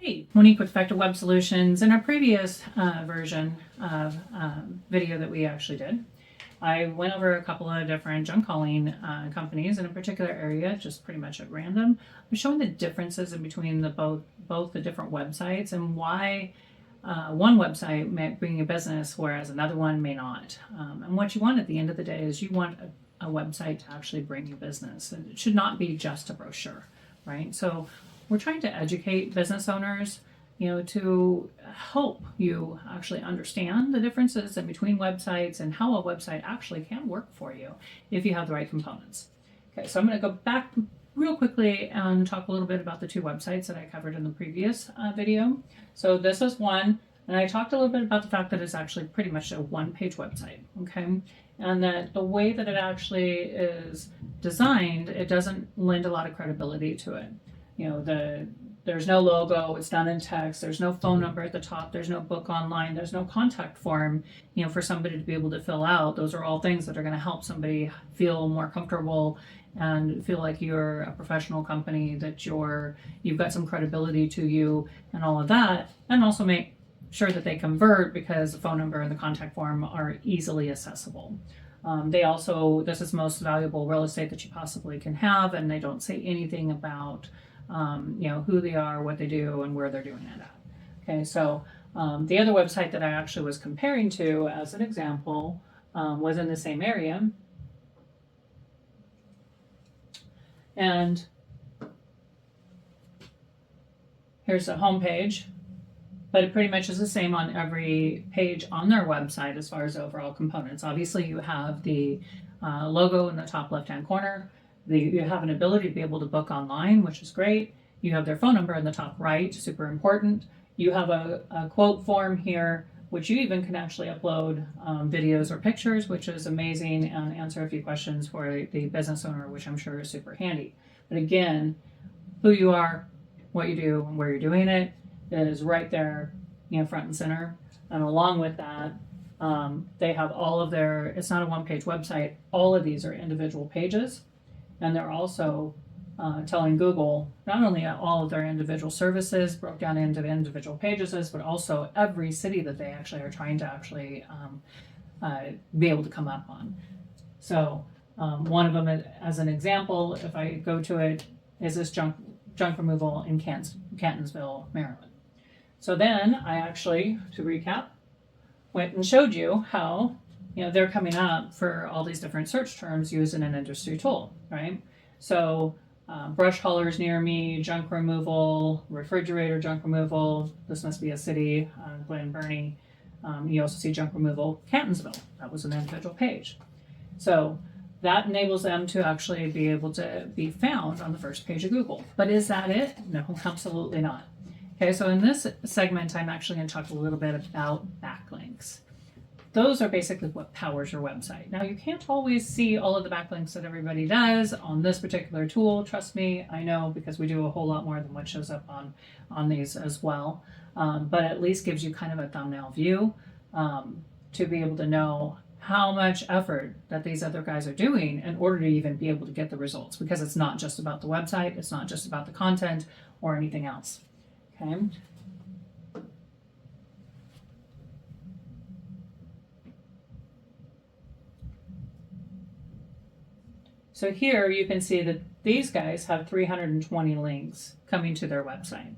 Hey, Monique with Effective Web Solutions. In our previous version of video that we actually did, I went over a couple of different junk calling companies in a particular area, just pretty much at random. I'm showing the differences in between both the different websites and why one website may bring you business, whereas another one may not. And what you want at the end of the day is you want a website to actually bring you business. And it should not be just a brochure, right? So we're trying to educate business owners, to help you actually understand the differences in between websites and how a website actually can work for you if you have the right components. Okay, so I'm going to go back real quickly and talk a little bit about the two websites that I covered in the previous video. So this is one, and I talked a little bit about the fact that it's actually pretty much a one-page website, okay? And that the way that it actually is designed, it doesn't lend a lot of credibility to it. There's no logo, it's done in text, there's no phone number at the top, there's no book online, there's no contact form, for somebody to be able to fill out. Those are all things that are going to help somebody feel more comfortable and feel like you're a professional company, that you've got some credibility to you and all of that, and also make sure that they convert because the phone number and the contact form are easily accessible. This is most valuable real estate that you possibly can have, and they don't say anything about who they are, what they do, and where they're doing it at. Okay, so the other website that I actually was comparing to as an example was in the same area. And here's the home page, but it pretty much is the same on every page on their website as far as overall components. Obviously, you have the logo in the top left-hand corner. You have an ability to be able to book online, which is great. You have their phone number in the top right, super important. You have a quote form here, which you even can actually upload videos or pictures, which is amazing, and answer a few questions for the business owner, which I'm sure is super handy. But again, who you are, what you do, and where you're doing it is right there, front and center. And along with that, they have all of it's not a one-page website. All of these are individual pages. And they're also telling Google not only all of their individual services broke down into individual pages, but also every city that they actually are trying to be able to come up on. So one of them, as an example, if I go to it, is this junk removal in Cantonsville, Maryland. So then I actually, to recap, went and showed you how they're coming up for all these different search terms using an industry tool, right? So brush haulers near me, junk removal, refrigerator junk removal. This must be a city, Glen Burnie. You also see junk removal, Cantonsville. That was an individual page. So that enables them to actually be able to be found on the first page of Google. But is that it? No, absolutely not. Okay, so in this segment, I'm actually going to talk a little bit about backlinks. Those are basically what powers your website. Now, you can't always see all of the backlinks that everybody does on this particular tool. Trust me, I know, because we do a whole lot more than what shows up on these as well. But at least gives you kind of a thumbnail view to be able to know how much effort that these other guys are doing in order to even be able to get the results, because it's not just about the website, it's not just about the content or anything else. Okay. So here you can see that these guys have 320 links coming to their website.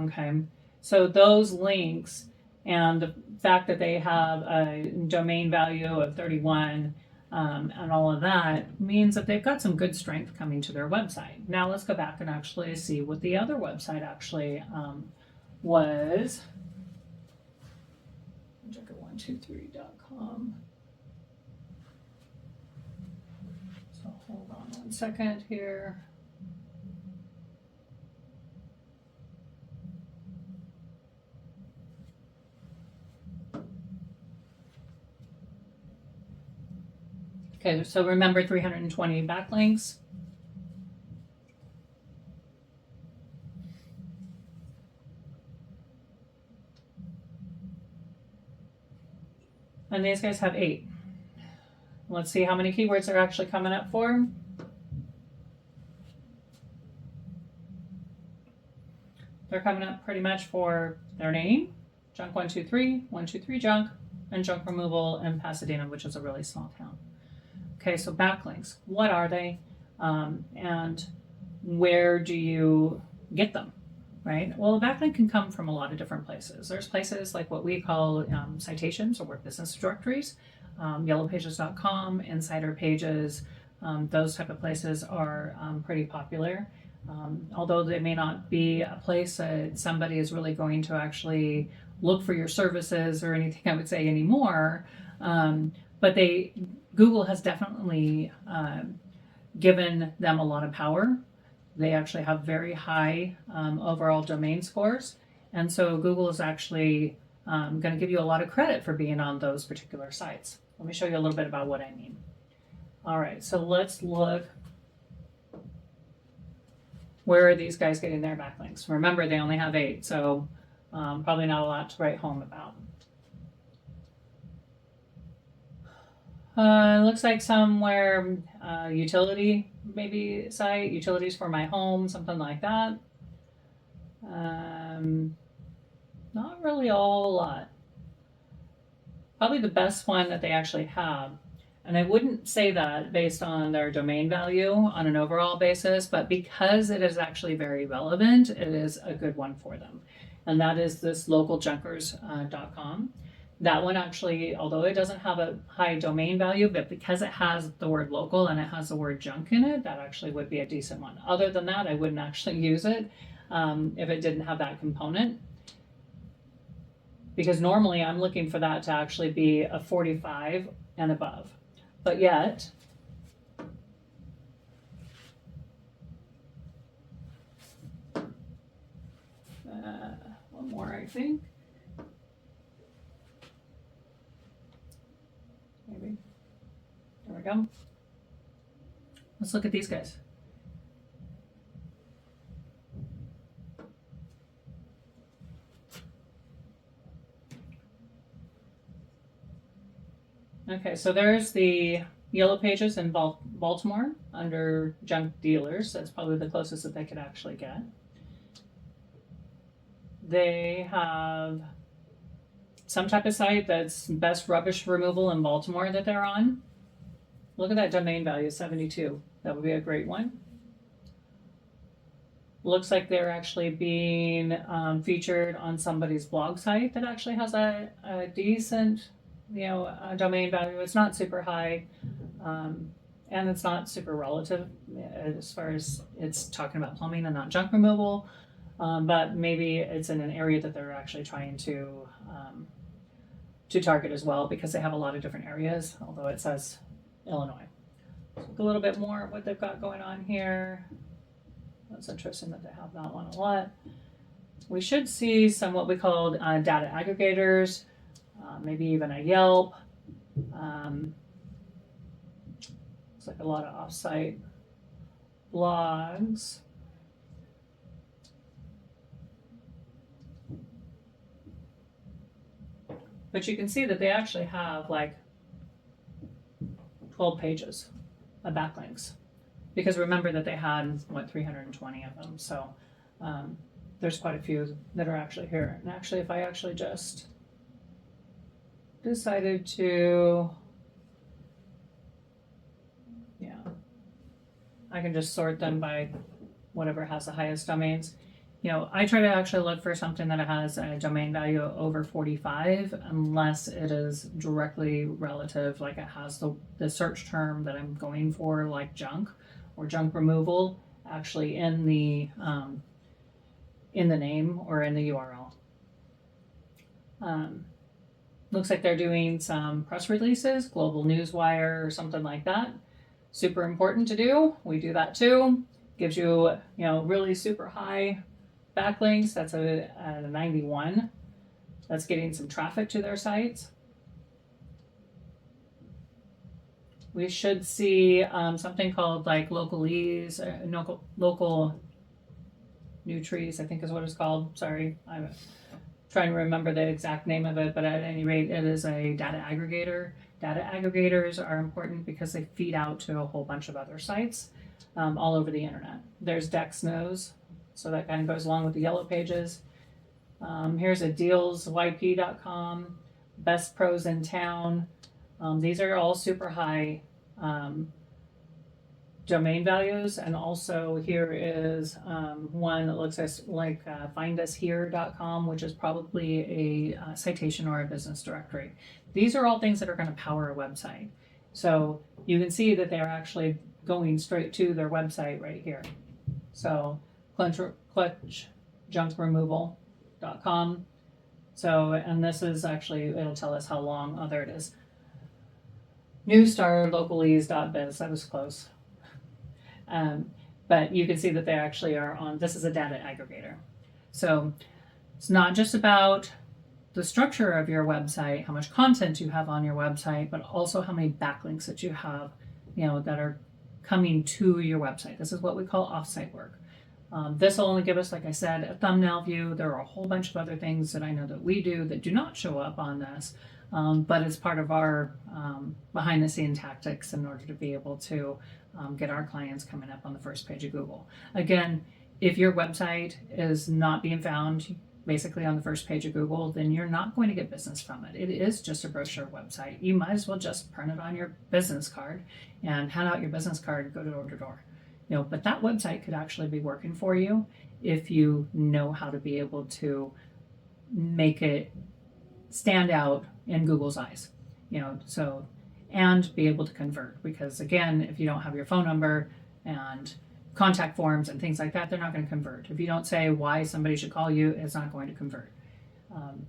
Okay, so those links and the fact that they have a domain value of 31 and all of that means that they've got some good strength coming to their website. Now let's go back and actually see what the other website actually was. Junker123.com. So hold on 1 second here. Okay, so remember 320 backlinks. And these guys have 8. Let's see how many keywords they're actually coming up for. they're coming up pretty much for their name, Junk 123, 123 Junk, and junk removal in Pasadena, which is a really small town. Okay, so backlinks, what are they? And where do you get them, right? Well, a backlink can come from a lot of different places. There's places like what we call citations or word business directories, yellowpages.com, insider pages, those type of places are pretty popular. Although they may not be a place that somebody is really going to actually look for your services or anything, I would say, anymore. But Google has definitely given them a lot of power. They actually have very high overall domain scores. And so Google is actually going to give you a lot of credit for being on those particular sites. Let me show you a little bit about what I mean. All right, so let's look. Where are these guys getting their backlinks? Remember, they only have 8, so probably not a lot to write home about. Looks like somewhere utility maybe site, utilities for my home, something like that. Not really a whole lot. Probably the best one that they actually have, and I wouldn't say that based on their domain value on an overall basis, but because it is actually very relevant, it is a good one for them. And that is this localjunkers.com. That one actually, although it doesn't have a high domain value, but because it has the word local and it has the word junk in it, that actually would be a decent one. Other than that, I wouldn't actually use it if it didn't have that component. Because normally I'm looking for that to actually be a 45 and above. But yet, one more, I think. Maybe. There we go. Let's look at these guys. Okay, so there's the Yellow Pages in Baltimore under junk dealers. That's probably the closest that they could actually get. They have some type of site that's best rubbish removal in Baltimore that they're on. Look at that domain value, 72. That would be a great one. Looks like they're actually being featured on somebody's blog site that actually has a decent, domain value. It's not super high, and it's not super relative as far as it's talking about plumbing and not junk removal. But maybe it's in an area that they're actually trying to target as well, because they have a lot of different areas, although it says Illinois. Let's look a little bit more at what they've got going on here. That's interesting that they have that one a lot. We should see some what we call data aggregators, maybe even a Yelp. Looks like a lot of offsite blogs. But you can see that they actually have like 12 pages of backlinks, because remember that they had 320 of them. So there's quite a few that are actually here. And actually, if I actually just decided to, I can just sort them by whatever has the highest domains. I try to actually look for something that has a domain value over 45, unless it is directly relative, like it has the search term that I'm going for, like junk or junk removal, actually in the name or in the URL. Looks like they're doing some press releases, Global Newswire or something like that. Super important to do. We do that too. Gives you, really super high backlinks. That's a 91. That's getting some traffic to their sites. We should see something called like localese, local new trees, I think is what it's called. Sorry, I'm trying to remember the exact name of it, but at any rate, it is a data aggregator. Data aggregators are important because they feed out to a whole bunch of other sites all over the internet. There's Dexnose. So that kind of goes along with the yellow pages. Here's a dealsyp.com, best pros in town. These are all super high domain values. And also here is one that looks like findushere.com, which is probably a citation or a business directory. These are all things that are going to power a website. So you can see that they're actually going straight to their website right here. So clutchjunkremoval.com. So, and this is actually, it'll tell us how long. Oh, there it is. newstarlocalese.biz. That was close. But you can see that they actually are on, this is a data aggregator. So it's not just about the structure of your website, how much content you have on your website, but also how many backlinks that you have, that are coming to your website. This is what we call offsite work. This will only give us, like I said, a thumbnail view. There are a whole bunch of other things that I know that we do that do not show up on this, but it's part of our behind the scene tactics in order to be able to get our clients coming up on the first page of Google. Again, if your website is not being found basically on the first page of Google, then you're not going to get business from it. It is just a brochure website. You might as well just print it on your business card and hand out your business card and go door to door. But that website could actually be working for you if you know how to be able to make it stand out in Google's eyes, so, and be able to convert. Because again, if you don't have your phone number and contact forms and things like that, they're not going to convert. If you don't say why somebody should call you, it's not going to convert.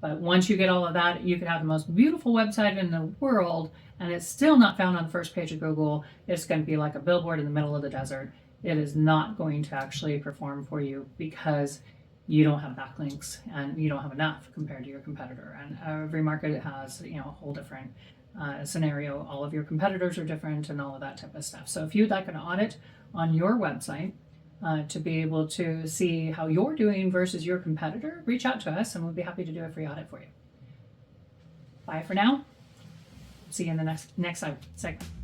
But once you get all of that, you could have the most beautiful website in the world and it's still not found on the first page of Google. It's going to be like a billboard in the middle of the desert. It is not going to actually perform for you because you don't have backlinks and you don't have enough compared to your competitor. And every market has, a whole different scenario. All of your competitors are different and all of that type of stuff. So if you'd like an audit on your website to be able to see how you're doing versus your competitor, reach out to us and we'll be happy to do a free audit for you. Bye for now. See you in the next segment.